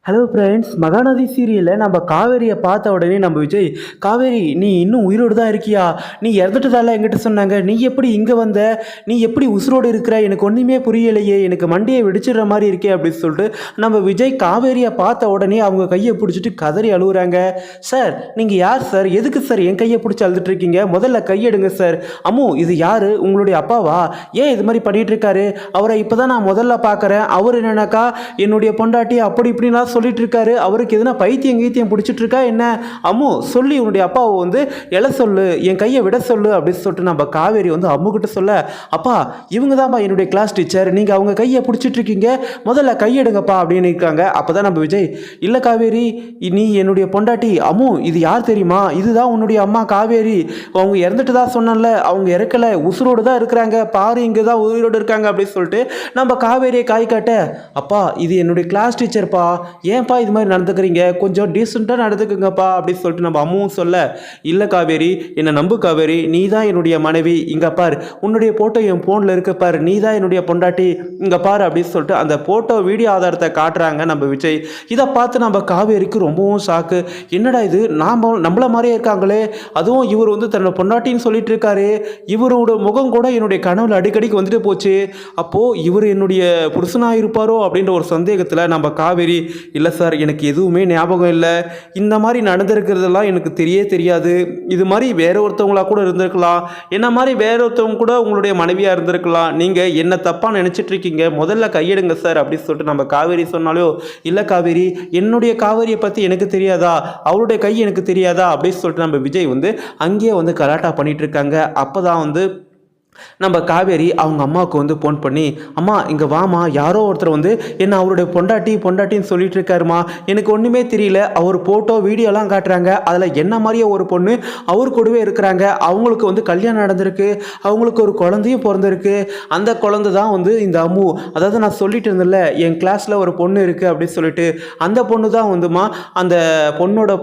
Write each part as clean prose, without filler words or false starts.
Hello friends, Mahanadi சீரியலில் நம்ம காவேரியை பார்த்த உடனே நம்ம விஜய், காவேரி நீ இன்னும் உயிரோடு தான் இருக்கியா? நீ இறந்துட்டதால என்கிட்ட சொன்னாங்க. நீ எப்படி இங்கே வந்த? நீ எப்படி உசுரோடு இருக்கிற? எனக்கு ஒன்றுமே புரியலையே, எனக்கு மண்டையை வெடிச்சிடுற மாதிரி இருக்கே அப்படின்னு சொல்லிட்டு நம்ம விஜய் காவேரியை பார்த்த உடனே அவங்க கையை பிடிச்சிட்டு கதறி அழுகுறாங்க. சார் நீங்கள் யார் சார்? எதுக்கு சார் என் கையை பிடிச்சி அழுதுட்டு இருக்கீங்க? முதல்ல கையெடுங்க சார். அம்மு இது யார்? உங்களுடைய அப்பாவா? ஏன் இது மாதிரி பண்ணிட்டு இருக்காரு? அவரை இப்போ தான் நான் முதல்ல பார்க்குறேன். அவர் என்னன்னாக்கா என்னுடைய பொண்டாட்டி அப்படி இப்படின்னா சொல்லிட்டு இருக்காரு. அவருக்கு எதுனா பைத்தியம் கீத்தியம் பிடிச்சிட்டு இருக்கா என்ன? அம்மு சொல்லி உன்னுடைய அப்பாவை வந்து எழ சொல்லு, என் கையை விட சொல்லு அப்படின்னு சொல்லிட்டு நம்ம காவேரி வந்து அம்மு கிட்ட சொல்ல, அப்பா இவங்க தான்ப்பா என்னுடைய கிளாஸ் டீச்சர், நீங்கள் அவங்க கையை பிடிச்சிட்டு இருக்கீங்க, முதல்ல கையெடுங்கப்பா அப்படின்னு இருக்காங்க. அப்போ தான் நம்ம விஜய், இல்லை காவேரி நீ என்னுடைய பொண்டாட்டி. அம்மு இது யார் தெரியுமா? இதுதான் உன்னுடைய அம்மா காவேரி. அவங்க இறந்துட்டு தான் சொன்னால, அவங்க இறக்கலை, உசுரோடு தான் இருக்கிறாங்க, பாரு இங்கே தான் உயிரோடு இருக்காங்க அப்படின்னு சொல்லிட்டு நம்ம காவேரியை காய் காட்ட, அப்பா இது என்னுடைய கிளாஸ் டீச்சர்ப்பா, ஏன்ப்பா இது மாதிரி நடந்துக்கிறீங்க, கொஞ்சம் டீசெண்டாக நடந்துக்குங்கப்பா அப்படின்னு சொல்லிட்டு நம்ம அம்மாவும் சொல்ல, இல்லை காவேரி என்னை நம்பு காவேரி, நீ தான் என்னுடைய மனைவி, இங்கே பார் உன்னுடைய ஃபோட்டோ என் ஃபோனில் இருக்க பார், நீ தான் என்னுடைய பொண்டாட்டி, இங்கே பார் அப்படின்னு சொல்லிட்டு அந்த ஃபோட்டோ வீடியோ ஆதாரத்தை காட்டுறாங்க நம்ம விஜய். இதை பார்த்து நம்ம காவேரிக்கு ரொம்பவும் ஷாக்கு. என்னடா இது நம்மள மாதிரியே இருக்காங்களே, அதுவும் இவர் வந்து தன்னோட பொண்டாட்டின்னு சொல்லிட்டு இருக்காரு, இவரோட முகம் கூட என்னுடைய கனவுல அடிக்கடிக்கு வந்துட்டு போச்சு, அப்போது இவர் என்னுடைய புருஷனாக இருப்பாரோ அப்படின்ற ஒரு சந்தேகத்தில் நம்ம காவேரி, இல்லை சார் எனக்கு எதுவுமே ஞாபகம் இல்லை, இந்த மாதிரி நடந்திருக்கிறதெல்லாம் எனக்கு தெரியாது, இது மாதிரி வேற ஒருத்தவங்களா கூட இருந்திருக்கலாம், என்ன மாதிரி வேற ஒருத்தவங்க கூட உங்களுடைய மனைவியாக இருந்திருக்கலாம், நீங்கள் என்ன தப்பாக நினச்சிட்டு இருக்கீங்க, முதல்ல கையெடுங்க சார் அப்படின்னு சொல்லிட்டு நம்ம காவேரி சொன்னாலோ, இல்லை காவேரி என்னுடைய காவேரியை பற்றி எனக்கு தெரியாதா, அவருடைய கை எனக்கு தெரியாதா அப்படின்னு சொல்லிட்டு நம்ம விஜய் வந்து அங்கேயே வந்து கலாட்டா பண்ணிட்டு இருக்காங்க. அப்போ தான் வந்து நம்ம காவேரி அவங்க அம்மாவுக்கு வந்து ஃபோன் பண்ணி, அம்மா இங்கே வாமா, யாரோ ஒருத்தர் வந்து என்ன அவருடைய பொண்டாட்டின்னு சொல்லிட்டு இருக்காருமா, எனக்கு ஒன்றுமே தெரியல, அவர் ஃபோட்டோ வீடியோலாம் காட்டுறாங்க, அதில் என்ன மாதிரியே ஒரு பொண்ணு அவர் கூடவே இருக்கிறாங்க, அவங்களுக்கு வந்து கல்யாணம் நடந்திருக்கு, அவங்களுக்கு ஒரு குழந்தையும் பிறந்திருக்கு, அந்த குழந்தை தான் வந்து இந்த அம்மு, அதாவது நான் சொல்லிட்டு இருந்தேன்ல என் கிளாஸில் ஒரு பொண்ணு இருக்குது அப்படின்னு சொல்லிட்டு, அந்த பொண்ணு தான் வந்துமா அந்த பொண்ணோட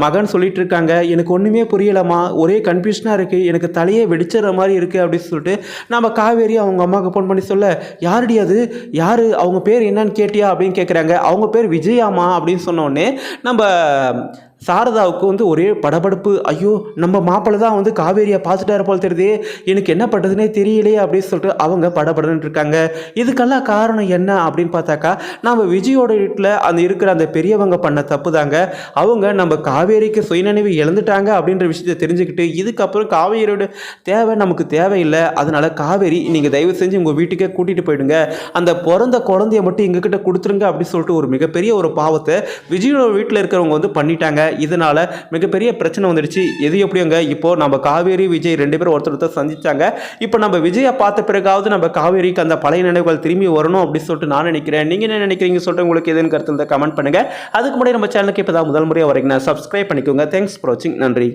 மகன் சொல்லிட்டு இருக்காங்க, எனக்கு ஒன்றுமே புரியலம்மா, ஒரே கன்ஃபியூஷனாக இருக்குது, எனக்கு தலையே வெடிச்சிடுற மாதிரி இருக்கு அப்படின்னு சொல்லிட்டு நம்ம காவேரி அவங்க அம்மாவுக்கு ஃபோன் பண்ணி சொல்ல, யாருடி அது, யாரு, அவங்க பேர் என்னன்னு கேட்டியா அப்படின்னு கேட்குறாங்க. அவங்க பேர் விஜயாமா அப்படின்னு சொன்ன உடனே நம்ம சாரதாவுக்கு வந்து ஒரே படபடப்பு. ஐயோ நம்ம மாப்பிள்ளை தான் வந்து காவேரியை பார்த்துட்டாரு போல் தெரியுது, எனக்கு என்ன பண்ணுறதுனே தெரியலையே அப்படின்னு சொல்லிட்டு அவங்க படபடன்னு இருக்காங்க. இதுக்கெல்லாம் காரணம் என்ன அப்படின்னு பார்த்தாக்கா, நம்ம விஜயோட வீட்டில் அந்த இருக்கிற அந்த பெரியவங்க பண்ண தப்பு தாங்க. அவங்க நம்ம காவேரிக்கு சுயநினைவு இழந்துட்டாங்க அப்படின்ற விஷயத்தை தெரிஞ்சுக்கிட்டு, இதுக்கப்புறம் காவேரியோட தேவை நமக்கு தேவையில்லை, அதனால காவேரி நீங்கள் தயவு செஞ்சு உங்கள் வீட்டுக்கே கூட்டிகிட்டு போயிடுங்க, அந்த பிறந்த குழந்தைய மட்டும் எங்ககிட்ட கொடுத்துருங்க அப்படின்னு சொல்லிட்டு ஒரு மிகப்பெரிய ஒரு பாவத்தை விஜயோட வீட்டில் இருக்கிறவங்க வந்து பண்ணிட்டாங்க. இதனால மிகப்பெரிய பிரச்சனை வந்துடுச்சு. எது எப்படிங்க, இப்போ நம்ம காவேரி விஜய் ரெண்டு பேரும் ஒருத்தர் சந்திச்சாங்க. இப்போ நம்ம விஜயை பார்த்த பிறகாவது நம்ம காவேரிக்கு அந்த பழைய நினைவுகள் திரும்பி வரணும் அப்படின்னு சொல்லிட்டு நான் நினைக்கிறேன். நீங்க என்ன நினைக்கிறீங்க சொல்லிட்டு உங்களுக்கு எதுன்னு கருத்து கமெண்ட் பண்ணுங்க. அதுக்கு முன்னாடி நம்ம சேனலுக்கு இப்போ தான் முதல் முறையாக வரீங்கன்னா சப்ஸ்கிரைப் பண்ணிக்கோங்க. தேங்க்ஸ் ஃபார் வாட்சிங். நன்றி.